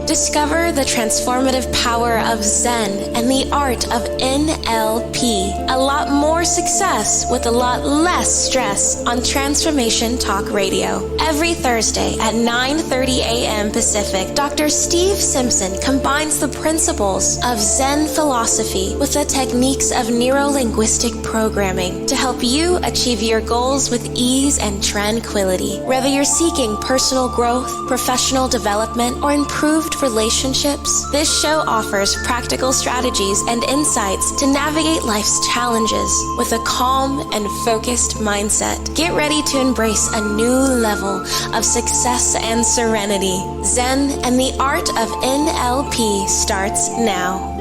Discover the transformative power of Zen and the art of NLP. A lot more success with a lot less stress on Transformation Talk Radio. Every Thursday at 9:30 a.m. Pacific, Dr. Steve Simpson combines the principles of Zen philosophy with the techniques of neuro-linguistic programming to help you achieve your goals with ease and tranquility. Whether you're seeking personal growth, professional development, or improved relationships, this show offers practical strategies and insights to navigate life's challenges with a calm and focused mindset. Get ready to embrace a new level of success and serenity. Zen and the art of NLP starts now.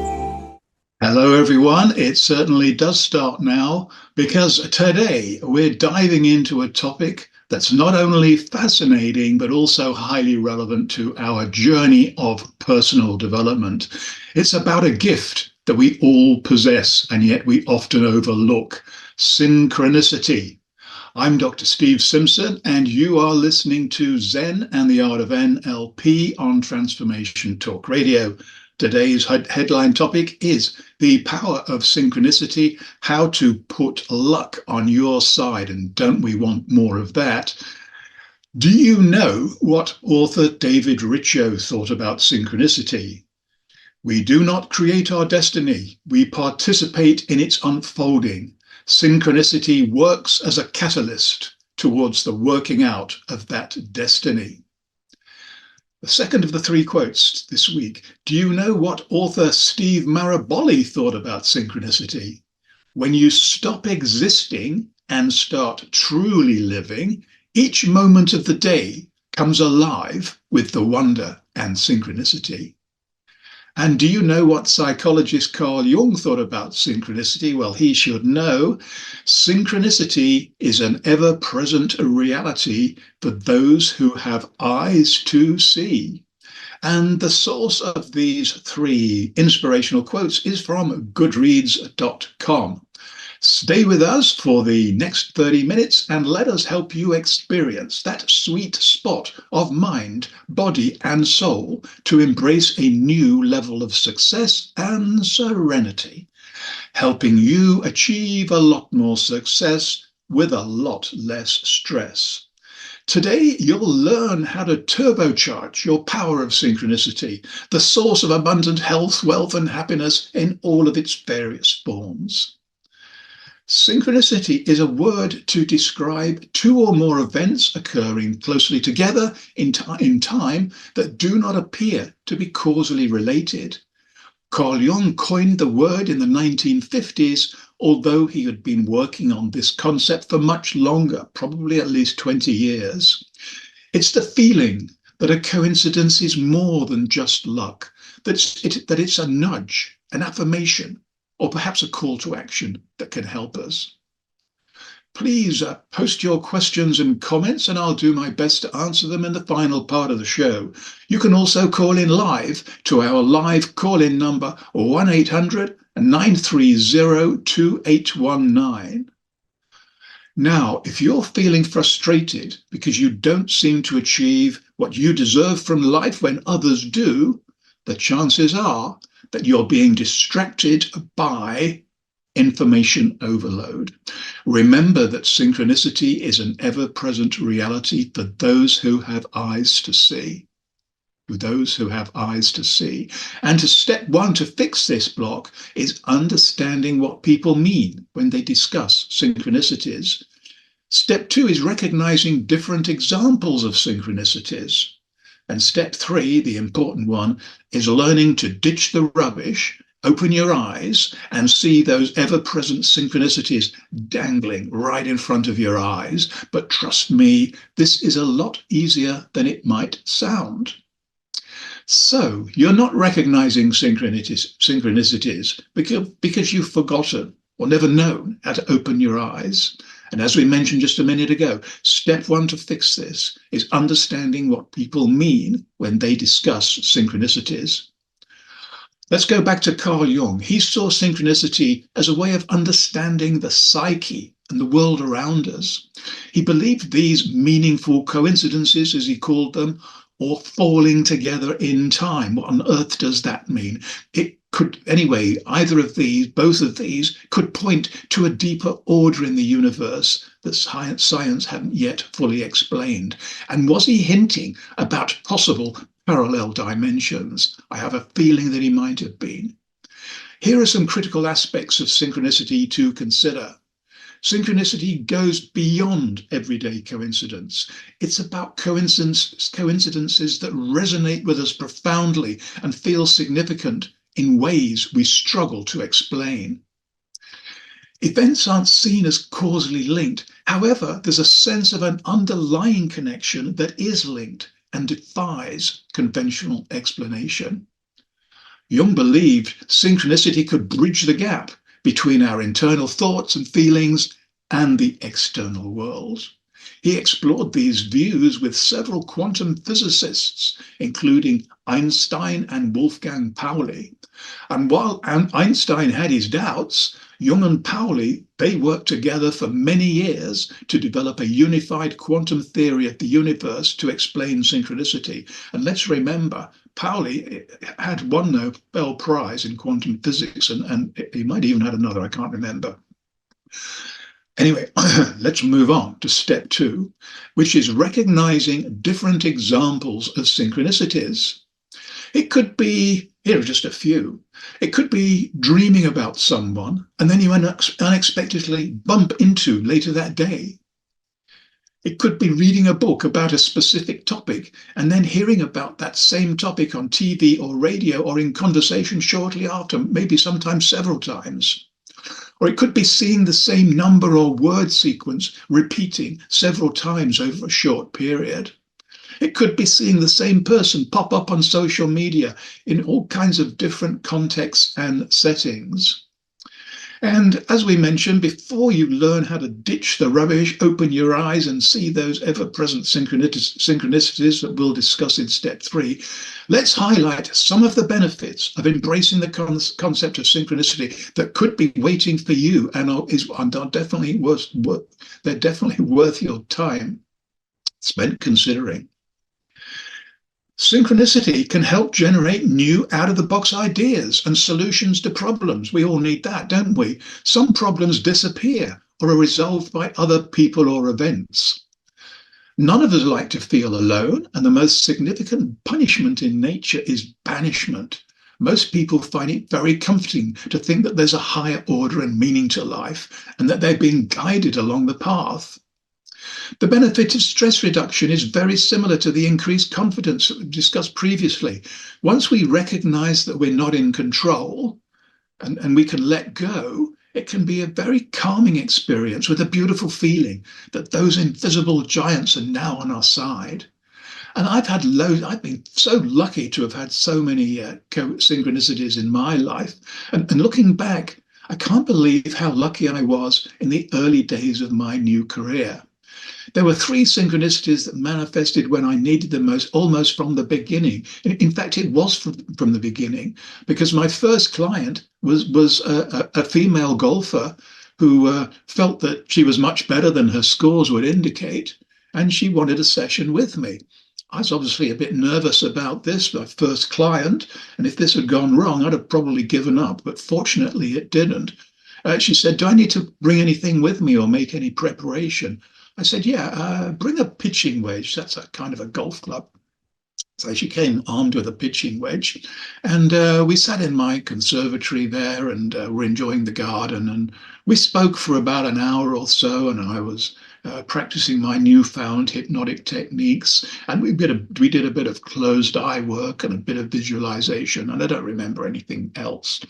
Hello everyone, it certainly does start now, because today we're diving into a topic that's not only fascinating, but also highly relevant to our journey of personal development. It's about a gift that we all possess, and yet we often overlook: synchronicity. I'm Dr. Steve Simpson, and you are listening to Zen and the Art of NLP on Transformation Talk Radio. Today's headline topic is the power of synchronicity, how to put luck on your side, and don't we want more of that? Do you know what author David Richo thought about synchronicity? We do not create our destiny, we participate in its unfolding. Synchronicity works as a catalyst towards the working out of that destiny. The second of the three quotes this week. Do you know what author Steve Maraboli thought about synchronicity? When you stop existing and start truly living, each moment of the day comes alive with the wonder and synchronicity. And do you know what psychologist Carl Jung thought about synchronicity? Well, he should know. Synchronicity is an ever-present reality for those who have eyes to see. And the source of these three inspirational quotes is from goodreads.com. Stay with us for the next 30 minutes and let us help you experience that sweet spot of mind, body, and soul to embrace a new level of success and serenity, helping you achieve a lot more success with a lot less stress. Today, you'll learn how to turbocharge your power of synchronicity, the source of abundant health, wealth, and happiness in all of its various forms. Synchronicity is a word to describe two or more events occurring closely together in time that do not appear to be causally related. Carl Jung coined the word in the 1950s, although he had been working on this concept for much longer, probably at least 20 years. It's the feeling that a coincidence is more than just luck, that it's a nudge, an affirmation, or perhaps a call to action that can help us. Please post your questions and comments, and I'll do my best to answer them in the final part of the show. You can also call in live to our live call-in number, 1-800-930-2819. Now, if you're feeling frustrated because you don't seem to achieve what you deserve from life when others do, the chances are that you're being distracted by information overload. Remember that synchronicity is an ever-present reality for those who have eyes to see. And step one to fix this block is understanding what people mean when they discuss synchronicities. Step two is recognizing different examples of synchronicities. And step three, the important one, is learning to ditch the rubbish, open your eyes, and see those ever-present synchronicities dangling right in front of your eyes. But trust me, this is a lot easier than it might sound. So you're not recognizing synchronicities because you've forgotten or never known how to open your eyes. And as we mentioned just a minute ago, step one to fix this is understanding what people mean when they discuss synchronicities. Let's go back to Carl Jung. He saw synchronicity as a way of understanding the psyche and the world around us. He believed these meaningful coincidences, as he called them, or falling together in time. What on earth does that mean? It could, anyway, either of these, both of these, could point to a deeper order in the universe that science hadn't yet fully explained. And was he hinting about possible parallel dimensions? I have a feeling that he might have been. Here are some critical aspects of synchronicity to consider. Synchronicity goes beyond everyday coincidence. It's about coincidences that resonate with us profoundly and feel significant in ways we struggle to explain. Events aren't seen as causally linked. However, there's a sense of an underlying connection that is linked and defies conventional explanation. Jung believed synchronicity could bridge the gap between our internal thoughts and feelings and the external world. He explored these views with several quantum physicists, including Einstein and Wolfgang Pauli. And while Einstein had his doubts, Jung and Pauli, they worked together for many years to develop a unified quantum theory of the universe to explain synchronicity. And let's remember, Pauli had won the Nobel Prize in quantum physics, and he might even had another, I can't remember. Anyway, let's move on to step 2, which is recognizing different examples of synchronicities. It could be, here are just a few. It could be dreaming about someone and then you unexpectedly bump into later that day. It could be reading a book about a specific topic and then hearing about that same topic on TV or radio or in conversation shortly after, maybe sometimes several times. Or it could be seeing the same number or word sequence repeating several times over a short period. It could be seeing the same person pop up on social media in all kinds of different contexts and settings. And as we mentioned, before you learn how to ditch the rubbish, open your eyes and see those ever-present synchronicities that we'll discuss in step 3, let's highlight some of the benefits of embracing the concept of synchronicity that could be waiting for you and are definitely worth your time spent considering. Synchronicity can help generate new out-of-the-box ideas and solutions to problems. We all need that, don't we? Some problems disappear or are resolved by other people or events. None of us like to feel alone, and the most significant punishment in nature is banishment. Most people find it very comforting to think that there's a higher order and meaning to life and that they're being guided along the path. The benefit of stress reduction is very similar to the increased confidence that we discussed previously. Once we recognize that we're not in control and we can let go, it can be a very calming experience with a beautiful feeling that those invisible giants are now on our side. And I've been so lucky to have had so many synchronicities in my life. And looking back, I can't believe how lucky I was in the early days of my new career. There were 3 synchronicities that manifested when I needed them most, almost from the beginning. In fact, it was from the beginning, because my first client was a female golfer who felt that she was much better than her scores would indicate, and she wanted a session with me. I was obviously a bit nervous about this, my first client, and if this had gone wrong, I'd have probably given up, but fortunately it didn't. She said, "Do I need to bring anything with me or make any preparation?" I said, "Yeah, bring a pitching wedge." That's a kind of a golf club. So she came armed with a pitching wedge, and we sat in my conservatory there and were enjoying the garden. And we spoke for about an hour or so, and I was practicing my newfound hypnotic techniques. And we did a bit of closed eye work and a bit of visualization, and I don't remember anything else.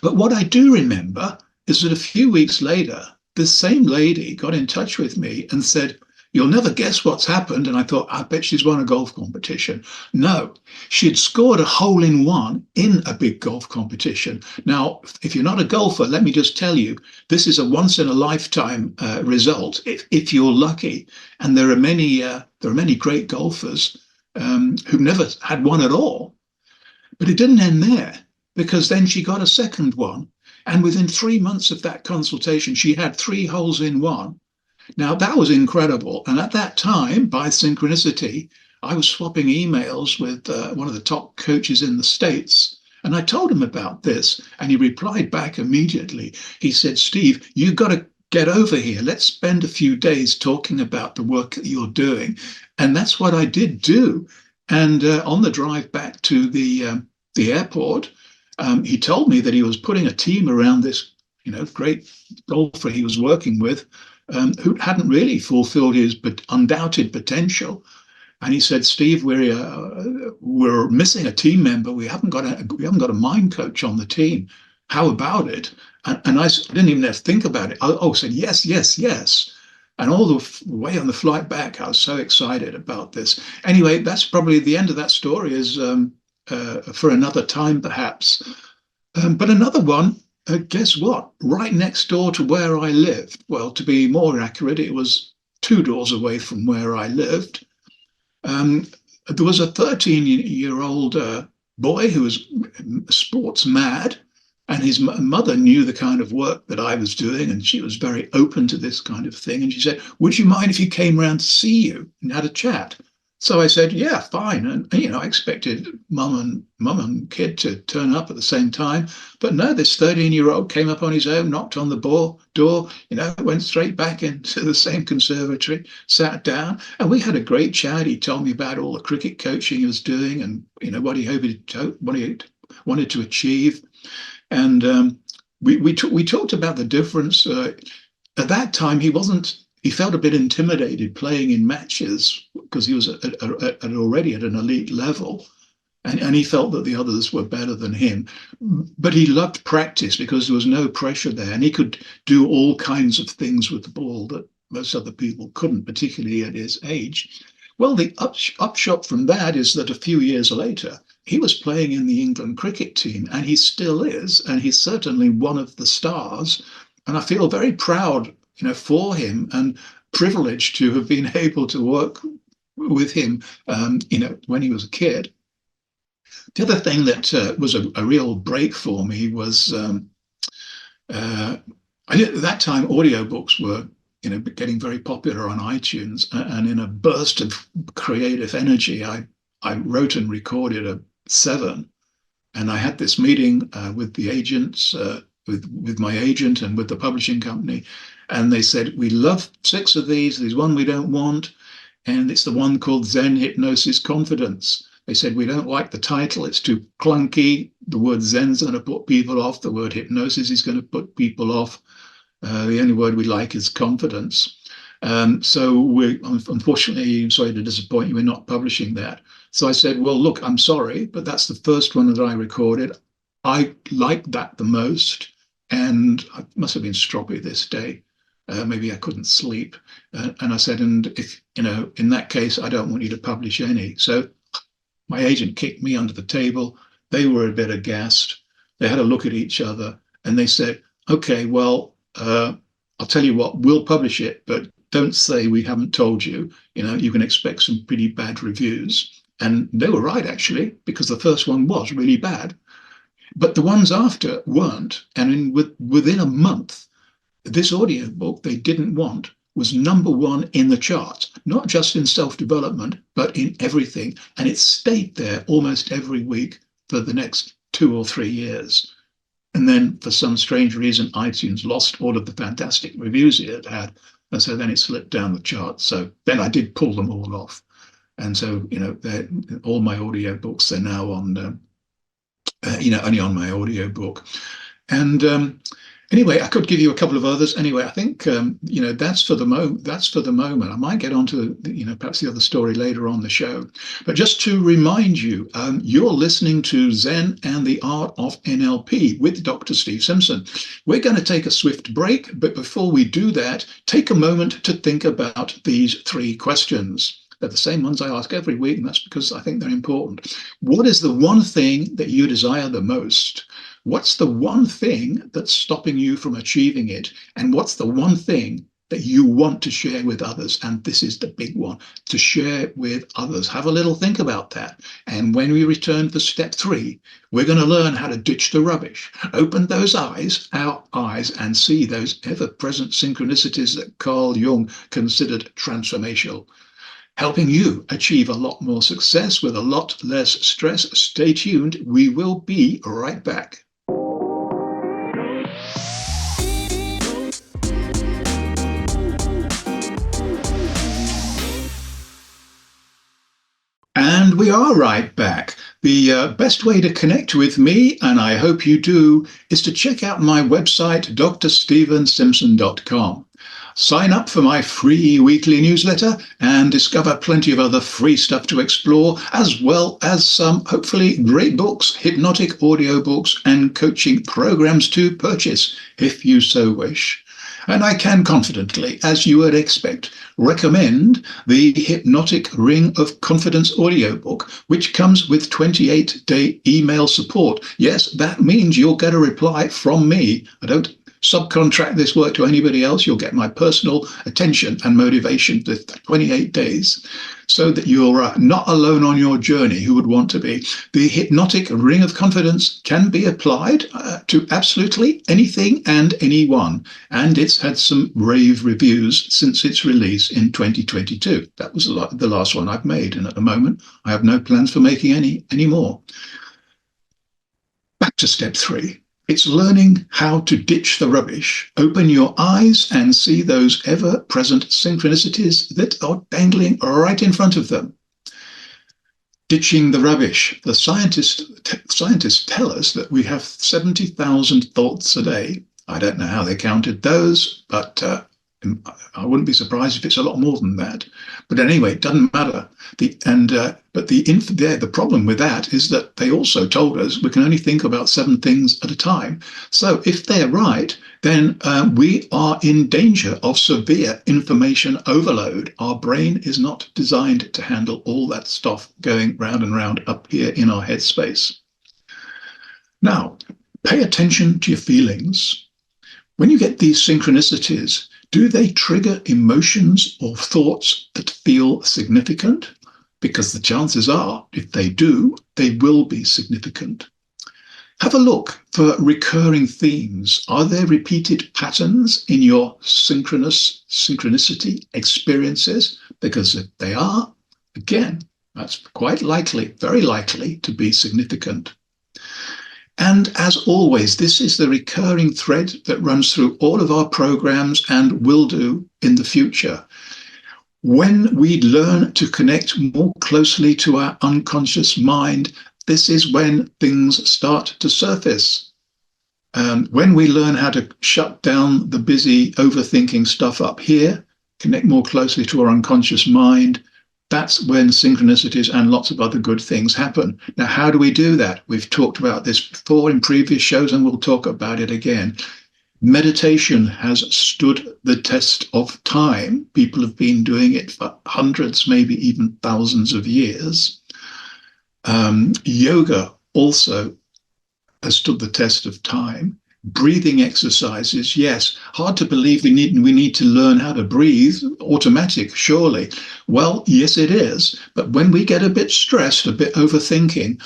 But what I do remember is that a few weeks later, this same lady got in touch with me and said, "You'll never guess what's happened." And I thought, I bet she's won a golf competition. No, she had scored a hole-in-one in a big golf competition. Now, if you're not a golfer, let me just tell you, this is a once-in-a-lifetime result if you're lucky. And there are many great golfers who've never had one at all. But it didn't end there, because then she got a second one. And within 3 months of that consultation, she had 3 holes in one. Now, that was incredible. And at that time, by synchronicity, I was swapping emails with one of the top coaches in the States. And I told him about this, and he replied back immediately. He said, Steve, you've got to get over here. Let's spend a few days talking about the work that you're doing. And that's what I did do. And on the drive back to the airport, he told me that he was putting a team around this, great golfer he was working with, who hadn't really fulfilled his undoubted potential. And he said, Steve, we're missing a team member. We haven't got a mind coach on the team. How about it? And I didn't even have to think about it. I said, yes, yes, yes. And all the way on the flight back, I was so excited about this. Anyway, that's probably the end of that story, is for another time, perhaps. But another one, guess what? Right next door to where I lived. Well, to be more accurate, it was 2 doors away from where I lived. There was a 13-year-old boy who was sports mad, and his mother knew the kind of work that I was doing, and she was very open to this kind of thing. And she said, would you mind if he came round to see you and had a chat? So I said, yeah, fine. And, I expected mum and kid to turn up at the same time. But no, this 13-year-old came up on his own, knocked on the door, went straight back into the same conservatory, sat down, and we had a great chat. He told me about all the cricket coaching he was doing and, what he wanted to achieve. And we talked about the difference. At that time, he felt a bit intimidated playing in matches because he was already at an elite level, and he felt that the others were better than him. But he loved practice because there was no pressure there, and he could do all kinds of things with the ball that most other people couldn't, particularly at his age. Well, the upshot from that is that a few years later, he was playing in the England cricket team, and he still is, and he's certainly one of the stars. And I feel very proud, for him, and privileged to have been able to work with him, when he was a kid. The other thing that was a real break for me was, at that time, audiobooks were, getting very popular on iTunes. And in a burst of creative energy, I wrote and recorded 7. And I had this meeting with the agents, with my agent and with the publishing company. And they said, we love 6 of these. There's one we don't want. And it's the one called Zen Hypnosis Confidence. They said, we don't like the title. It's too clunky. The word Zen's going to put people off. The word hypnosis is going to put people off. The only word we like is confidence. So we're, unfortunately, I'm sorry to disappoint you, we're not publishing that. So I said, well, look, I'm sorry, but that's the first one that I recorded. I liked that the most. And I must have been stroppy this day. Maybe I couldn't sleep. And I said, and if, in that case, I don't want you to publish any. So my agent kicked me under the table. They were a bit aghast. They had a look at each other and they said, okay, well, I'll tell you what, we'll publish it, but don't say we haven't told you. You can expect some pretty bad reviews. And they were right, actually, because the first one was really bad. But the ones after weren't. And within a month, this audiobook they didn't want was #1 in the charts, not just in self-development, but in everything. And it stayed there almost every week for the next 2 or 3 years. And then for some strange reason, iTunes lost all of the fantastic reviews it had. And so then it slipped down the charts. So then I did pull them all off. And so, all my audiobooks, they're now on, only on my audiobook. And anyway, I could give you a couple of others. Anyway, I think, that's for the moment. That's for the moment. I might get onto, perhaps the other story later on the show. But just to remind you, you're listening to Zen and the Art of NLP with Dr. Steve Simpson. We're going to take a swift break. But before we do that, take a moment to think about these 3 questions. They're the same ones I ask every week, and that's because I think they're important. What is the one thing that you desire the most? What's the one thing that's stopping you from achieving it? And what's the one thing that you want to share with others? And this is the big one, to share with others. Have a little think about that. And when we return for step 3, we're going to learn how to ditch the rubbish, open those eyes, our eyes, and see those ever-present synchronicities that Carl Jung considered transformational. helping you achieve a lot more success with a lot less stress. Stay tuned. We will be right back. And we are right back. The best way to connect with me, and I hope you do, is to check out my website, drstevensimpson.com. Sign up for my free weekly newsletter and discover plenty of other free stuff to explore, as well as some hopefully great books, hypnotic audiobooks, and coaching programs to purchase if you so wish. And I can confidently, as you would expect, recommend the Hypnotic Ring of Confidence audiobook, which comes with 28-day email support. Yes, that means you'll get a reply from me. I don't subcontract this work to anybody else. You'll get my personal attention and motivation for 28 days so that you're not alone on your journey, who would want to be. The Hypnotic Ring of Confidence can be applied to absolutely anything and anyone. And it's had some rave reviews since its release in 2022. That was the last one I've made. And at the moment, I have no plans for making any more. Back to step 3. It's learning how to ditch the rubbish, open your eyes and see those ever-present synchronicities that are dangling right in front of them. Ditching the rubbish. The scientists tell us that we have 70,000 thoughts a day. I don't know how they counted those, but I wouldn't be surprised if it's a lot more than that. But anyway, it doesn't matter. The problem with that is that they also told us we can only think about 7 things at a time. So if they're right, then we are in danger of severe information overload. Our brain is not designed to handle all that stuff going round and round up here in our headspace. Now, pay attention to your feelings. When you get these synchronicities, do they trigger emotions or thoughts that feel significant? Because the chances are, if they do, they will be significant. Have a look for recurring themes. Are there repeated patterns in your synchronicity experiences? Because if they are, again, that's quite likely, very likely to be significant. And as always, this is the recurring thread that runs through all of our programs and will do in the future. When we learn to connect more closely to our unconscious mind, this is when things start to surface. When we learn how to shut down the busy overthinking stuff up here, connect more closely to our unconscious mind, that's when synchronicities and lots of other good things happen. Now, how do we do that? We've talked about this before in previous shows, and we'll talk about it again. Meditation has stood the test of time. People have been doing it for hundreds, maybe even thousands of years. Yoga also has stood the test of time. Breathing exercises, yes. Hard to believe we need to learn how to breathe. Automatic, surely. Well, yes, it is. But when we get a bit stressed, a bit overthinking,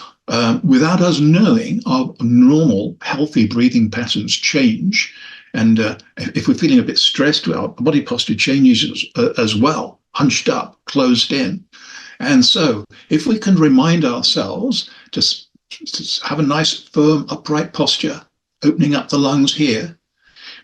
without us knowing, our normal, healthy breathing patterns change. And if we're feeling a bit stressed, our body posture changes as well, hunched up, closed in. And so if we can remind ourselves to have a nice, firm, upright posture, opening up the lungs here,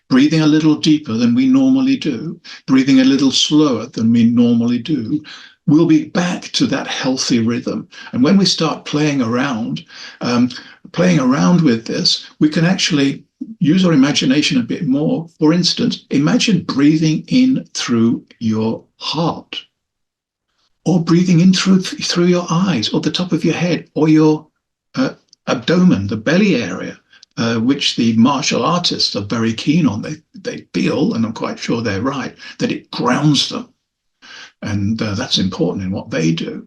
breathing a little deeper than we normally do, breathing a little slower than we normally do, we'll be back to that healthy rhythm. And when we start playing around with this, we can actually use our imagination a bit more. For instance, imagine breathing in through your heart, or breathing in through your eyes, or the top of your head, or your abdomen, the belly area. Which the martial artists are very keen on. They feel, and I'm quite sure they're right, that it grounds them. And that's important in what they do.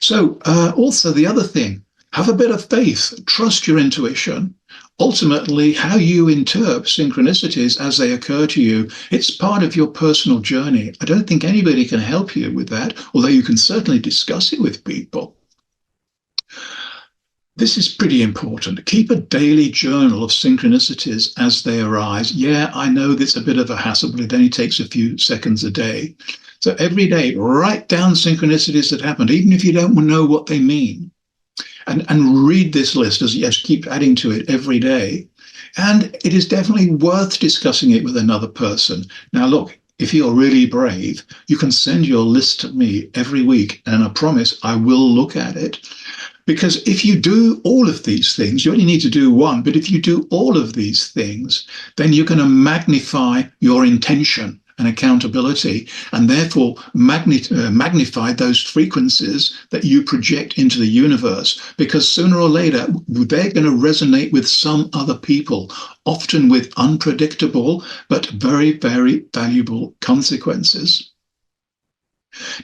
So also the other thing, have a bit of faith, trust your intuition. Ultimately, how you interpret synchronicities as they occur to you, it's part of your personal journey. I don't think anybody can help you with that, although you can certainly discuss it with people. This is pretty important. Keep a daily journal of synchronicities as they arise. Yeah, I know that's a bit of a hassle, but it only takes a few seconds a day. So every day, write down synchronicities that happened, even if you don't know what they mean. And read this list as you keep adding to it every day. And it is definitely worth discussing it with another person. Now, look, if you're really brave, you can send your list to me every week, and I promise I will look at it. Because if you do all of these things, you only need to do one, but if you do all of these things, then you're going to magnify your intention and accountability, and therefore magnify those frequencies that you project into the universe, because sooner or later they're going to resonate with some other people, often with unpredictable but very, very valuable consequences.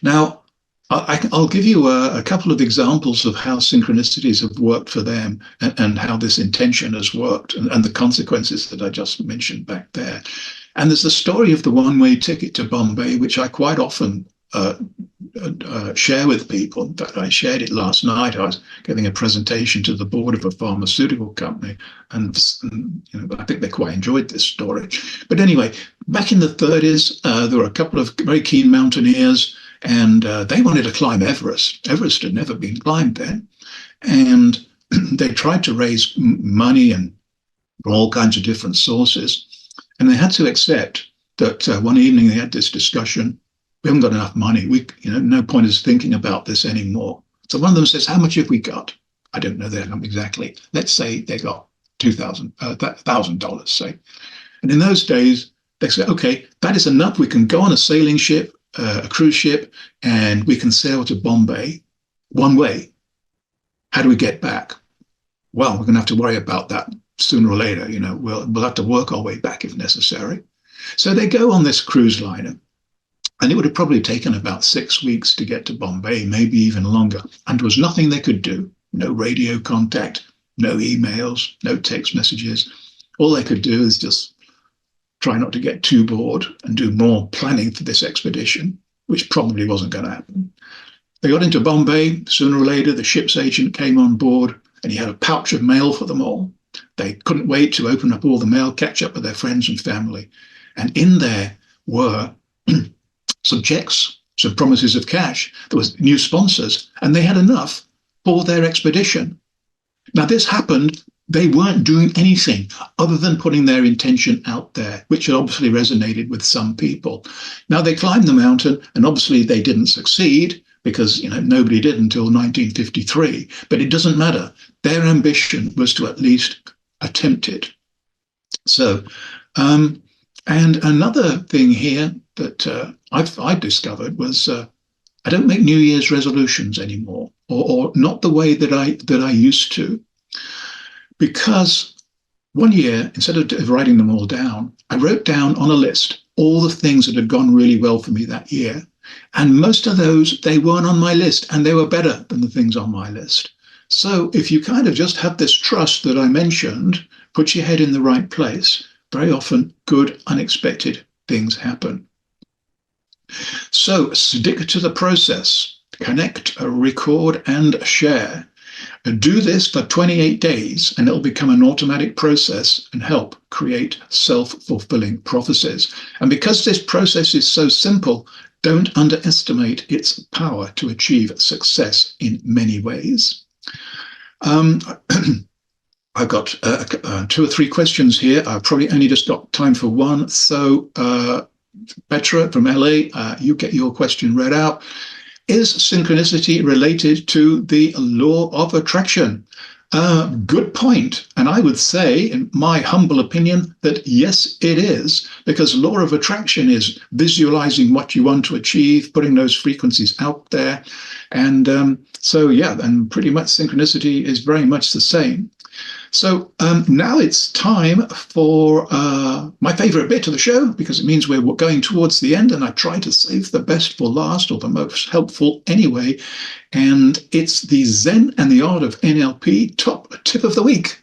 Now, I'll give you a couple of examples of how synchronicities have worked for them, and how this intention has worked, and the consequences that I just mentioned back there. And there's the story of the one-way ticket to Bombay, which I quite often share with people. In fact, I shared it last night. I was giving a presentation to the board of a pharmaceutical company, and I think they quite enjoyed this story. But anyway, back in the 30s, there were a couple of very keen mountaineers, and they wanted to climb Everest. Everest had never been climbed then. And they tried to raise money and from all kinds of different sources. And they had to accept that one evening they had this discussion. We haven't got enough money. No point is thinking about this anymore. So one of them says, how much have we got? I don't know their number exactly. Let's say they got $1,000, say. And in those days, they say, okay, that is enough. We can go on a sailing ship, a cruise ship, and we can sail to Bombay one way. How do we get back? Well, we're going to have to worry about that sooner or later. We'll have to work our way back if necessary. So they go on this cruise liner, and it would have probably taken about 6 weeks to get to Bombay, maybe even longer. And there was nothing they could do. No radio contact, no emails, no text messages. All they could do is just try not to get too bored and do more planning for this expedition, which probably wasn't going to happen. They got into Bombay. Sooner or later, the ship's agent came on board, and he had a pouch of mail for them all. They couldn't wait to open up all the mail, catch up with their friends and family. And in there were some checks, some promises of cash. There was new sponsors, and they had enough for their expedition. Now, this happened. They weren't doing anything other than putting their intention out there, which obviously resonated with some people. Now, they climbed the mountain, and obviously they didn't succeed, because nobody did until 1953. But it doesn't matter. Their ambition was to at least attempt it. So, and another thing here that I discovered was I don't make New Year's resolutions anymore, or not the way that I used to, because one year, instead of writing them all down, I wrote down on a list all the things that had gone really well for me that year. And most of those, they weren't on my list, and they were better than the things on my list. So if you kind of just have this trust that I mentioned, put your head in the right place, very often good, unexpected things happen. So stick to the process. Connect, record, and share. Do this for 28 days, and it'll become an automatic process and help create self-fulfilling prophecies. And because this process is so simple, don't underestimate its power to achieve success in many ways. I've got 2 or 3 questions here. I've probably only just got time for one. So Petra from LA, you get your question read out. Is synchronicity related to the law of attraction? Good point. And I would say, in my humble opinion, that yes, it is, because law of attraction is visualizing what you want to achieve, putting those frequencies out there. And so, yeah, and pretty much synchronicity is very much the same. So now it's time for my favorite bit of the show, because it means we're going towards the end, and I try to save the best for last, or the most helpful anyway. And it's the Zen and the Art of NLP top tip of the week.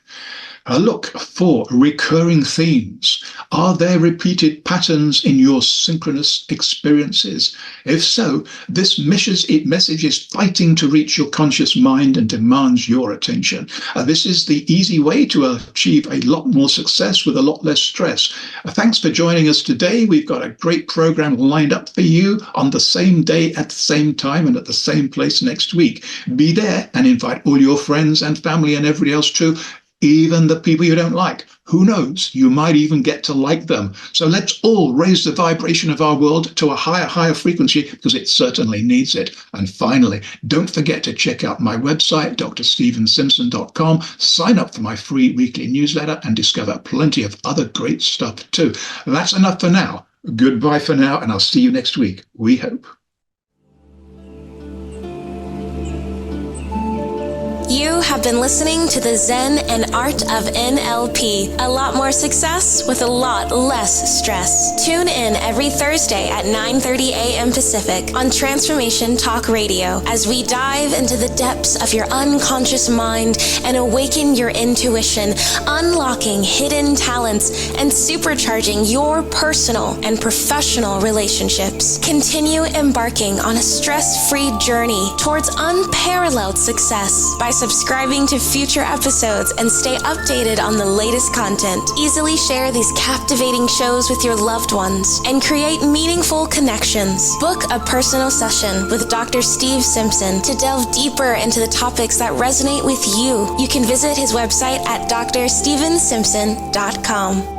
Look for recurring themes. Are there repeated patterns in your synchronous experiences? If so, this message is fighting to reach your conscious mind and demands your attention. This is the easy way to achieve a lot more success with a lot less stress. Thanks for joining us today. We've got a great program lined up for you on the same day, at the same time, and at the same place next week. Be there and invite all your friends and family and everybody else too. Even the people you don't like. Who knows? You might even get to like them. So let's all raise the vibration of our world to a higher frequency, because it certainly needs it. And finally, don't forget to check out my website, drstephensimpson.com. Sign up for my free weekly newsletter and discover plenty of other great stuff too. That's enough for now. Goodbye for now, and I'll see you next week. We hope. You have been listening to the Zen and Art of NLP. A lot more success with a lot less stress. Tune in every Thursday at 9:30 a.m. Pacific on Transformation Talk Radio as we dive into the depths of your unconscious mind and awaken your intuition, unlocking hidden talents and supercharging your personal and professional relationships. Continue embarking on a stress-free journey towards unparalleled success by subscribing to future episodes and stay updated on the latest content. Easily share these captivating shows with your loved ones and create meaningful connections. Book a personal session with Dr. Steve Simpson to delve deeper into the topics that resonate with you. You can visit his website at drstephensimpson.com.